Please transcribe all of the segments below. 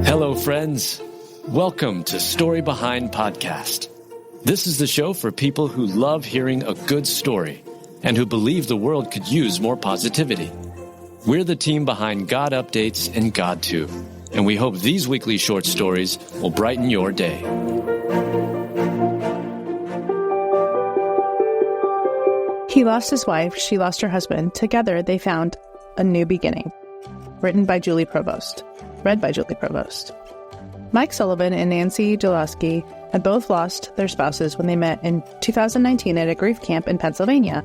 Hello, friends. Welcome to Story Behind Podcast. This is the show for people who love hearing a good story and who believe the world could use more positivity. We're the team behind GodUpdates and God2, and we hope these weekly short stories will brighten your day. He lost his wife, she lost her husband. Together, they found a new beginning. Written by Julie Provost. Read by Julie Provost. Mike Sullivan and Nancy Jalowiecki had both lost their spouses when they met in 2019 at a grief camp in Pennsylvania.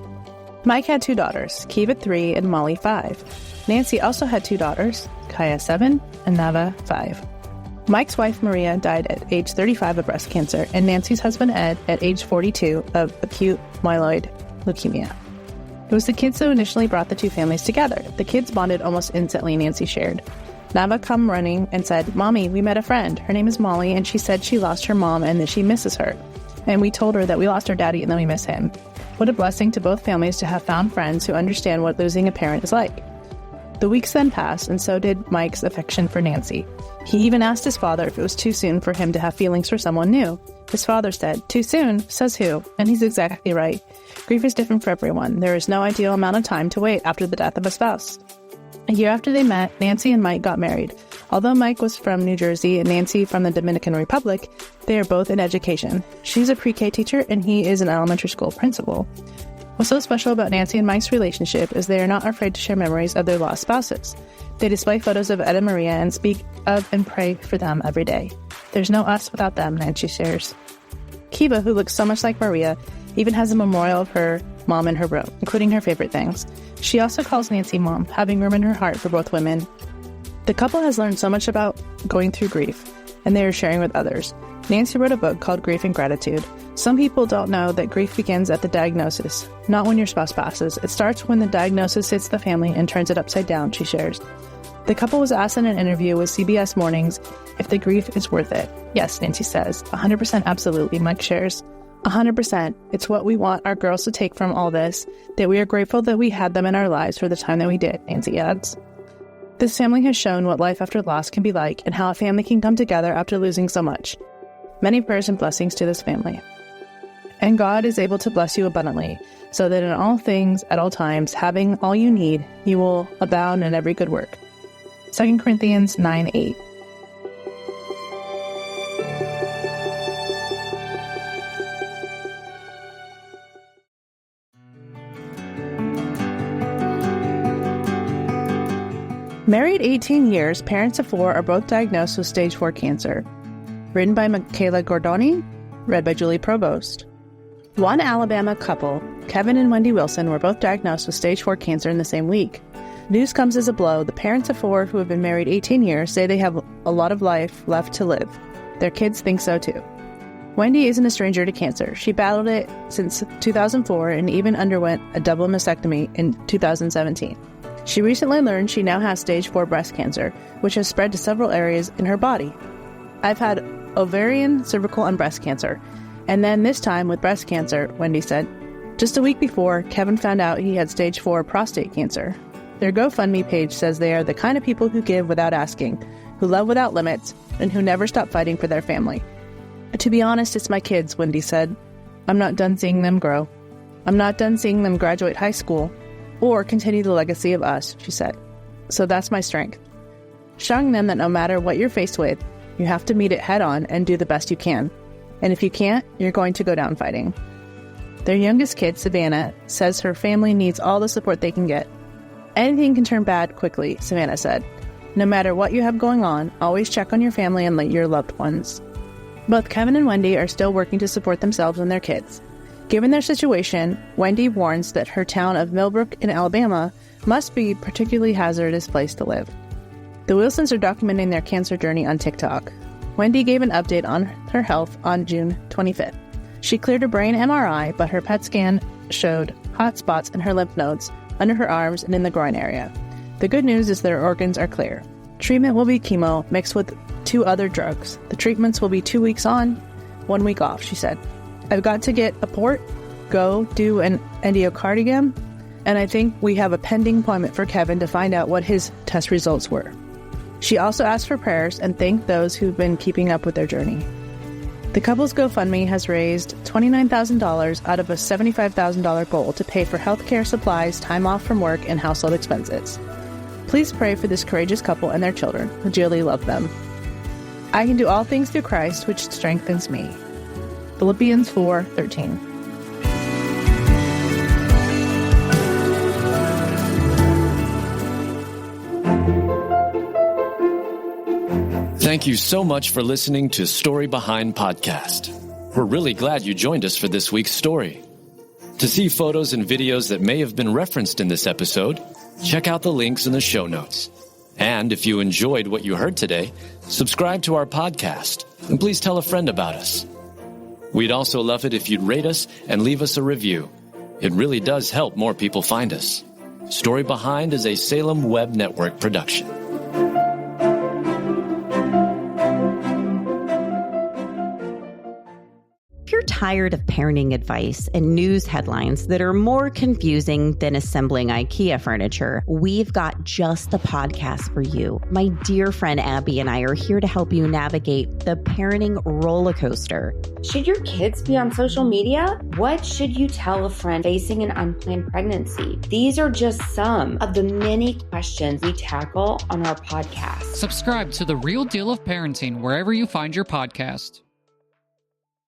Mike had 2 daughters, Kiva 3 and Molly 5. Nancy also had 2 daughters, Kaya 7 and Nava 5. Mike's wife Maria died at age 35 of breast cancer, and Nancy's husband Ed at age 42 of acute myeloid leukemia. It was the kids who initially brought the 2 families together. The kids bonded almost instantly, Nancy shared. Nava come running and said, "Mommy, we met a friend. Her name is Molly, and she said she lost her mom and that she misses her. And we told her that we lost our daddy and then we miss him." What a blessing to both families to have found friends who understand what losing a parent is like. The weeks then passed, and so did Mike's affection for Nancy. He even asked his father if it was too soon for him to have feelings for someone new. His father said, "Too soon? Says who?" And he's exactly right. Grief is different for everyone. There is no ideal amount of time to wait after the death of a spouse. A year after they met, Nancy and Mike got married. Although Mike was from New Jersey and Nancy from the Dominican Republic, they are both in education. She's a pre-K teacher and he is an elementary school principal. What's so special about Nancy and Mike's relationship is they are not afraid to share memories of their lost spouses. They display photos of Ed and Maria and speak of and pray for them every day. "There's no us without them," Nancy shares. Kiva, who looks so much like Maria, even has a memorial of her mom in her room, including her favorite things. She also calls Nancy Mom, having room in her heart for both women. The couple has learned so much about going through grief, and they are sharing with others. Nancy wrote a book called Grief and Gratitude. Some people don't know that grief begins at the diagnosis, not when your spouse passes. It starts when the diagnosis hits the family and turns it upside down, she shares. The couple was asked in an interview with CBS Mornings if the grief is worth it. "Yes," Nancy says. 100% absolutely, Mike shares. 100%. It's what we want our girls to take from all this, that we are grateful that we had them in our lives for the time that we did, Nancy adds. This family has shown what life after loss can be like and how a family can come together after losing so much. Many prayers and blessings to this family. And God is able to bless you abundantly, so that in all things, at all times, having all you need, you will abound in every good work. 2 Corinthians 9:8. Married 18 years, parents of 4 are both diagnosed with stage 4 cancer. Written by Michaela Gordoni, read by Julie Provost. One Alabama couple, Kevin and Wendy Wilson, were both diagnosed with stage 4 cancer in the same week. News comes as a blow. The parents of 4 who have been married 18 years say they have a lot of life left to live. Their kids think so too. Wendy isn't a stranger to cancer. She battled it since 2004 and even underwent a double mastectomy in 2017. She recently learned she now has stage 4 breast cancer, which has spread to several areas in her body. "I've had ovarian, cervical, and breast cancer. And then this time with breast cancer," Wendy said. Just a week before, Kevin found out he had stage 4 prostate cancer. Their GoFundMe page says they are the kind of people who give without asking, who love without limits, and who never stop fighting for their family. "To be honest, it's my kids," Wendy said. "I'm not done seeing them grow. I'm not done seeing them graduate high school or continue the legacy of us," she said. "So that's my strength. Showing them that no matter what you're faced with, you have to meet it head on and do the best you can. And if you can't, you're going to go down fighting." Their youngest kid, Savannah, says her family needs all the support they can get. "Anything can turn bad quickly," Savannah said. "No matter what you have going on, always check on your family and your loved ones." Both Kevin and Wendy are still working to support themselves and their kids. Given their situation, Wendy warns that her town of Millbrook in Alabama must be a particularly hazardous place to live. The Wilsons are documenting their cancer journey on TikTok. Wendy gave an update on her health on June 25th. She cleared her brain MRI, but her PET scan showed hot spots in her lymph nodes, under her arms, and in the groin area. The good news is their organs are clear. Treatment will be chemo mixed with 2 other drugs. The treatments will be 2 weeks on, 1 week off, she said. "I've got to get a port, go do an endocardiogram. And I think we have a pending appointment for Kevin to find out what his test results were. She also asked for prayers and thanked those who've been keeping up with their journey. The couple's GoFundMe has raised $29,000 out of a $75,000 goal to pay for healthcare supplies, time off from work, and household expenses. Please pray for this courageous couple and their children, who dearly love them. I can do all things through Christ, which strengthens me. Philippians 4:13. Thank you so much for listening to Story Behind Podcast. We're really glad you joined us for this week's story. To see photos and videos that may have been referenced in this episode, check out the links in the show notes. And if you enjoyed what you heard today, subscribe to our podcast, and please tell a friend about us. We'd also love it if you'd rate us and leave us a review. It really does help more people find us. Story Behind is a Salem Web Network production. If you're tired of parenting advice and news headlines that are more confusing than assembling IKEA furniture, we've got just the podcast for you. My dear friend Abby and I are here to help you navigate the parenting roller coaster. Should your kids be on social media? What should you tell a friend facing an unplanned pregnancy? These are just some of the many questions we tackle on our podcast. Subscribe to The Real Deal of Parenting wherever you find your podcast.